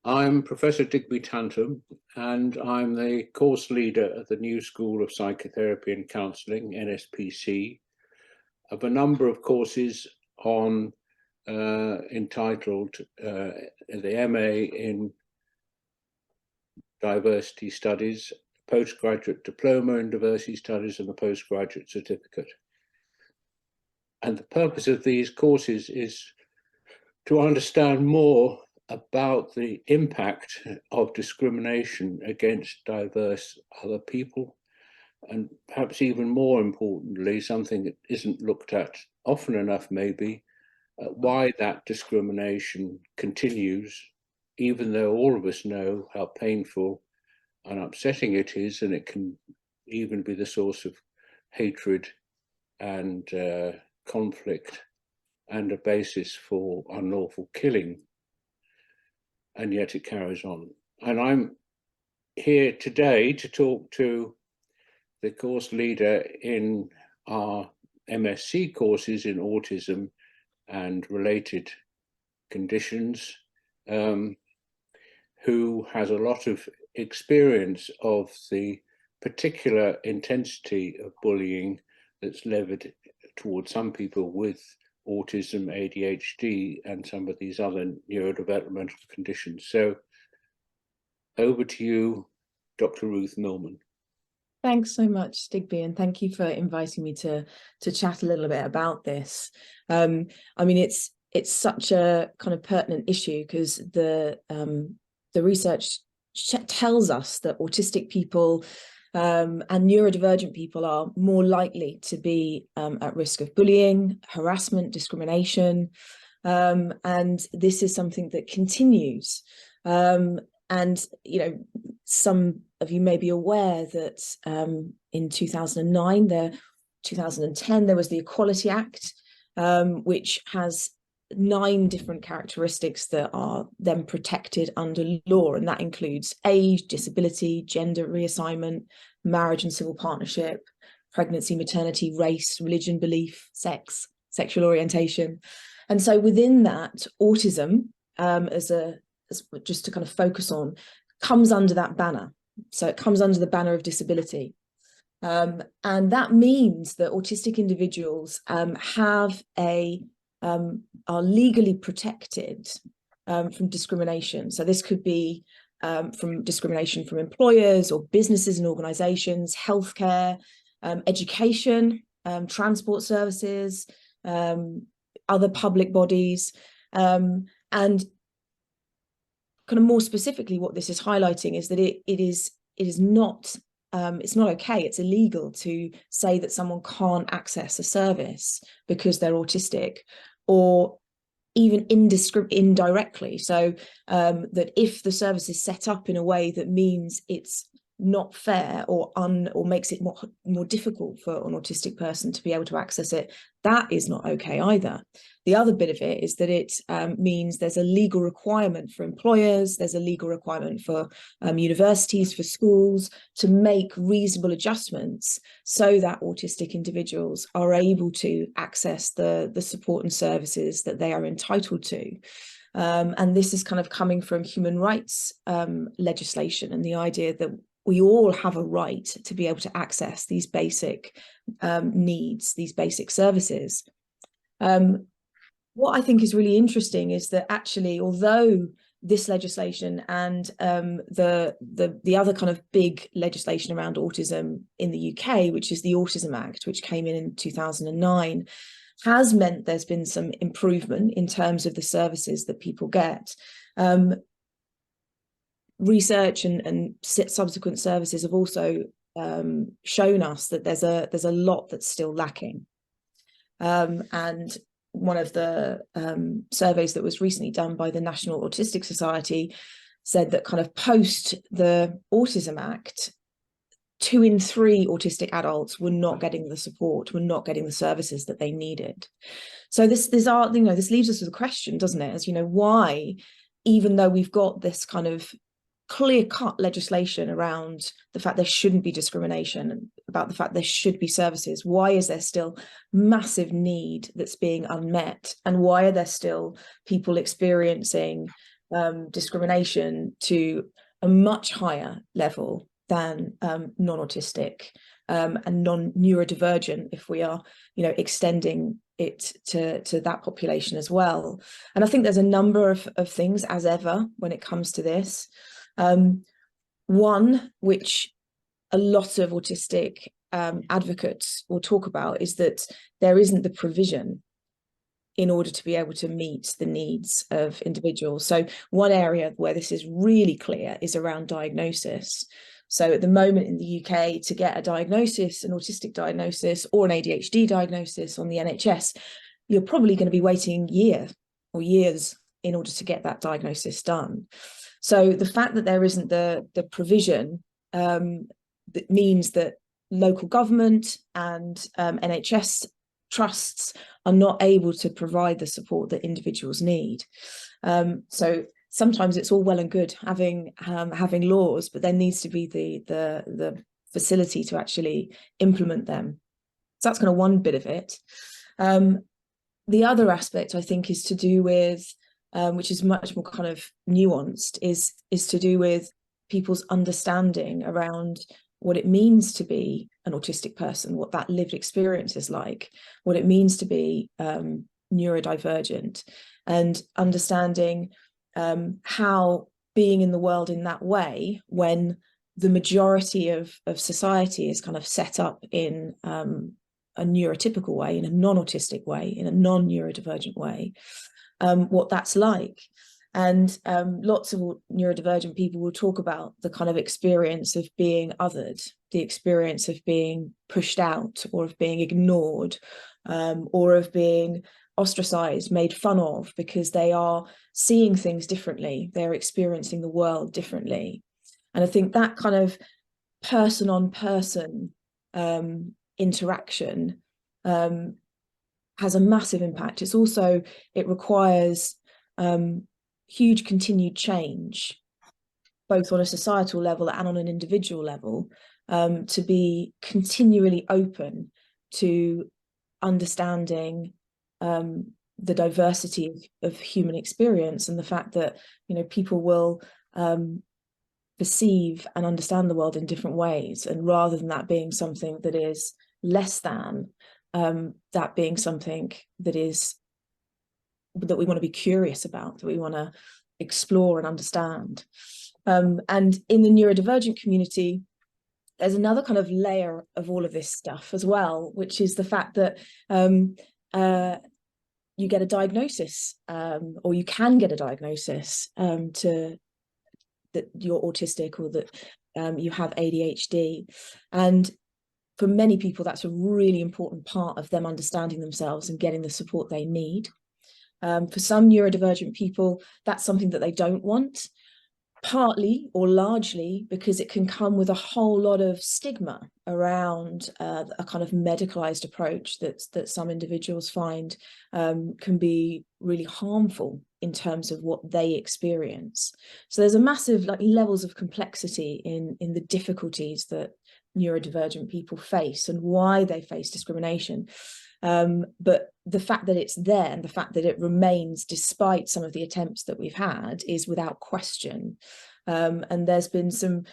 I'm Professor Digby Tantam, and I'm the course leader at the New School of Psychotherapy and Counselling, NSPC, of a number of courses on entitled the MA in Diversity Studies, Postgraduate Diploma in Diversity Studies, and the Postgraduate Certificate. And the purpose of these courses is to understand more about the impact of discrimination against diverse other people, and perhaps even more importantly, something that isn't looked at often enough maybe, why that discrimination continues, even though all of us know how painful and upsetting it is, and it can even be the source of hatred and conflict and a basis for unlawful killing. And yet it carries on. And I'm here today to talk to the course leader in our MSc courses in autism and related conditions, who has a lot of experience of the particular intensity of bullying that's levied towards some people with autism, ADHD, and some of these other neurodevelopmental conditions. So over to you, Dr. Ruth Millman. Thanks so much, Digby, and thank you for inviting me to chat a little bit about this. I mean, it's such a kind of pertinent issue because the research tells us that autistic people and neurodivergent people are more likely to be at risk of bullying, harassment, discrimination, and this is something that continues. And, you know, some of you may be aware that in 2010, there was the Equality Act, which has 9 different characteristics that are then protected under law, and that includes age, disability, gender reassignment, marriage and civil partnership, pregnancy, maternity, race, religion, belief, sex, sexual orientation. And so within that, autism, just to kind of focus on, comes under that banner. So it comes under the banner of disability. And that means that autistic individuals are legally protected from discrimination. So this could be from discrimination from employers or businesses and organizations, healthcare, education, transport services, other public bodies, and kind of more specifically, what this is highlighting is that it is not it's not okay. It's illegal to say that someone can't access a service because they're autistic, or even indirectly. So that if the service is set up in a way that means it's not fair or makes it more difficult for an autistic person to be able to access it, that is not okay either. The other bit of it is that it means there's a legal requirement for employers, there's a legal requirement for universities, for schools, to make reasonable adjustments so that autistic individuals are able to access the support and services that they are entitled to. And this is kind of coming from human rights legislation, and the idea that we all have a right to be able to access these basic needs, these basic services. What I think is really interesting is that actually, although this legislation and the other kind of big legislation around autism in the UK, which is the Autism Act, which came in 2009, has meant there's been some improvement in terms of the services that people get. Research and subsequent services have also shown us that there's a lot that's still lacking. And one of the surveys that was recently done by the National Autistic Society said that kind of post the Autism Act, 2 in 3 autistic adults were not getting the support, were not getting the services that they needed. So this leaves us with a question, doesn't it? As you know, why, even though we've got this kind of clear-cut legislation around the fact there shouldn't be discrimination and about the fact there should be services, why is there still massive need that's being unmet, and why are there still people experiencing discrimination to a much higher level than non-autistic and non-neurodivergent, if we are, extending it to that population as well. And I think there's a number of things, as ever, when it comes to this. One, which a lot of autistic advocates will talk about, is that there isn't the provision in order to be able to meet the needs of individuals. So one area where this is really clear is around diagnosis. So at the moment in the UK, to get a diagnosis, an autistic diagnosis or an ADHD diagnosis on the NHS, you're probably going to be waiting years in order to get that diagnosis done. So the fact that there isn't the provision that means that local government and NHS trusts are not able to provide the support that individuals need. So sometimes it's all well and good having laws, but there needs to be the facility to actually implement them. So that's kind of one bit of it. The other aspect, I think, is to do with, which is much more kind of nuanced, is to do with people's understanding around what it means to be an autistic person, what that lived experience is like, what it means to be neurodivergent, and understanding how being in the world in that way, when the majority of society is kind of set up in a neurotypical way, in a non-autistic way, in a non-neurodivergent way, what that's like. And lots of neurodivergent people will talk about the kind of experience of being othered, the experience of being pushed out, or of being ignored, or of being ostracized, made fun of, because they are seeing things differently, they're experiencing the world differently. And I think that kind of person-on-person interaction has a massive impact. It's also, it requires huge continued change, both on a societal level and on an individual level, to be continually open to understanding the diversity of human experience, and the fact that, people will perceive and understand the world in different ways, and rather than that being something that is less than, that being something that we want to be curious about, that we want to explore and understand. And in the neurodivergent community, there's another kind of layer of all of this stuff as well, which is the fact that you get a diagnosis, or you can get a diagnosis that you're autistic, or that you have ADHD. And for many people, that's a really important part of them understanding themselves and getting the support they need. For some neurodivergent people, that's something that they don't want, partly or largely because it can come with a whole lot of stigma around a kind of medicalized approach that some individuals find can be really harmful in terms of what they experience. So there's a massive levels of complexity in the difficulties that neurodivergent people face and why they face discrimination. But the fact that it's there, and the fact that it remains despite some of the attempts that we've had, is without question. And there's been some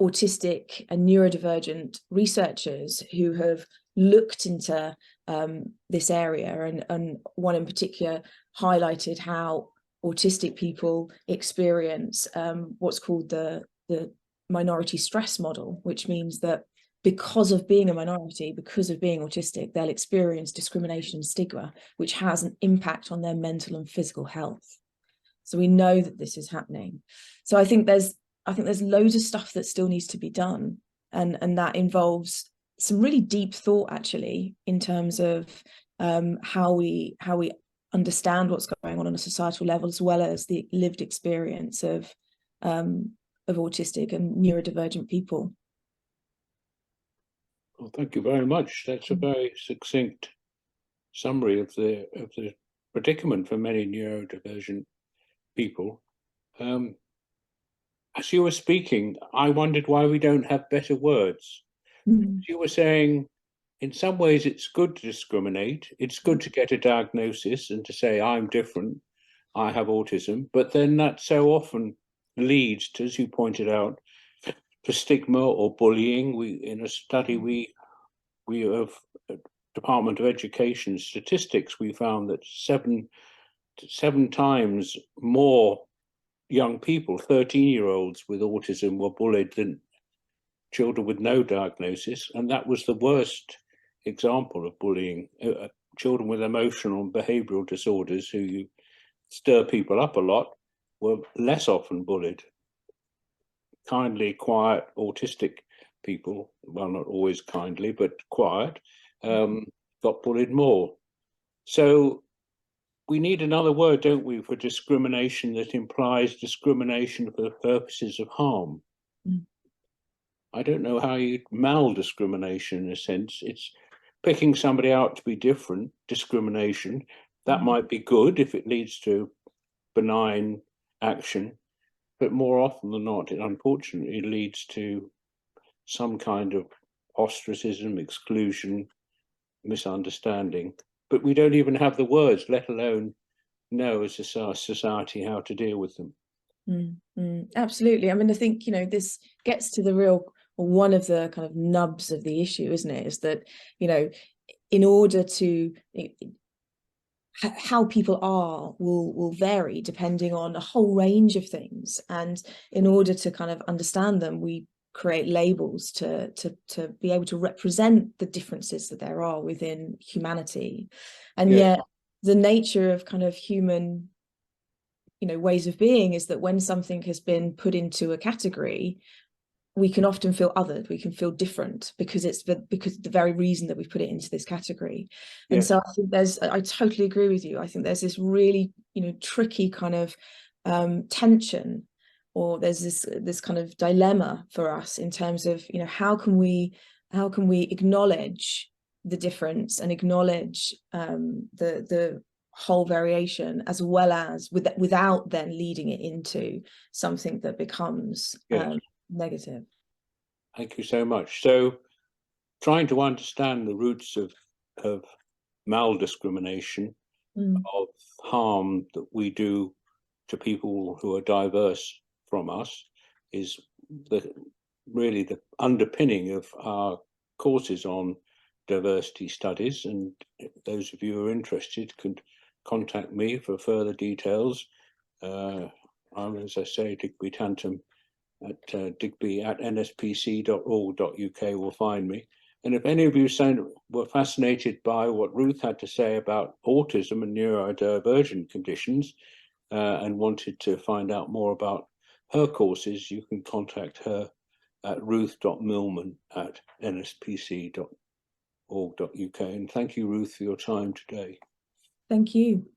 autistic and neurodivergent researchers who have looked into this area, and one in particular highlighted how autistic people experience what's called the minority stress model, which means that because of being a minority, because of being autistic, they'll experience discrimination and stigma, which has an impact on their mental and physical health. So we know that this is happening. So I think there's loads of stuff that still needs to be done, and that involves some really deep thought, actually, in terms of how we understand what's going on a societal level, as well as the lived experience of autistic and neurodivergent people. Well, thank you very much. That's a very succinct summary of the predicament for many neurodivergent people. As you were speaking, I wondered why we don't have better words. You were saying, in some ways, it's good to discriminate. It's good to get a diagnosis and to say, I'm different. I have autism, but then that so often leads to, as you pointed out, to stigma or bullying. In a study we have Department of Education statistics, we found that seven times more young people, 13-year-olds with autism, were bullied than children with no diagnosis, and that was the worst example of bullying. Children with emotional and behavioural disorders, who stir people up a lot, were less often bullied. Kindly, quiet, autistic people, well, not always kindly, but quiet, got bullied more. So we need another word, don't we, for discrimination that implies discrimination for the purposes of harm. I don't know how you mal-discrimination, in a sense. It's picking somebody out to be different, discrimination. That might be good if it leads to benign action, but more often than not, it unfortunately leads to some kind of ostracism, exclusion, misunderstanding. But we don't even have the words, let alone know as a society how to deal with them. Absolutely. I mean, I think, this gets to the real, or one of the kind of nubs of the issue, isn't it? Is that, in order to, how people are will vary depending on a whole range of things. And in order to kind of understand them, we create labels to be able to represent the differences that there are within humanity. And yet the nature of kind of human ways of being is that when something has been put into a category, we can often feel othered, we can feel different, because it's because the very reason that we put it into this category. And so I think I totally agree with you. I think there's this really tricky kind of tension, or there's this kind of dilemma for us in terms of how can we acknowledge the difference and acknowledge the whole variation, as well as without then leading it into something that becomes negative. Thank you so much. So trying to understand the roots of mal-discrimination, of harm that we do to people who are diverse from us, is really the underpinning of our courses on diversity studies. And those of you who are interested could contact me for further details. I'm, as I say, Digby Tantam at digby@nspc.org.uk will find me. And if any of you were fascinated by what Ruth had to say about autism and neurodivergent conditions and wanted to find out more about her courses, you can contact her at ruth.millman@nspc.org.uk. And thank you, Ruth, for your time today. Thank you.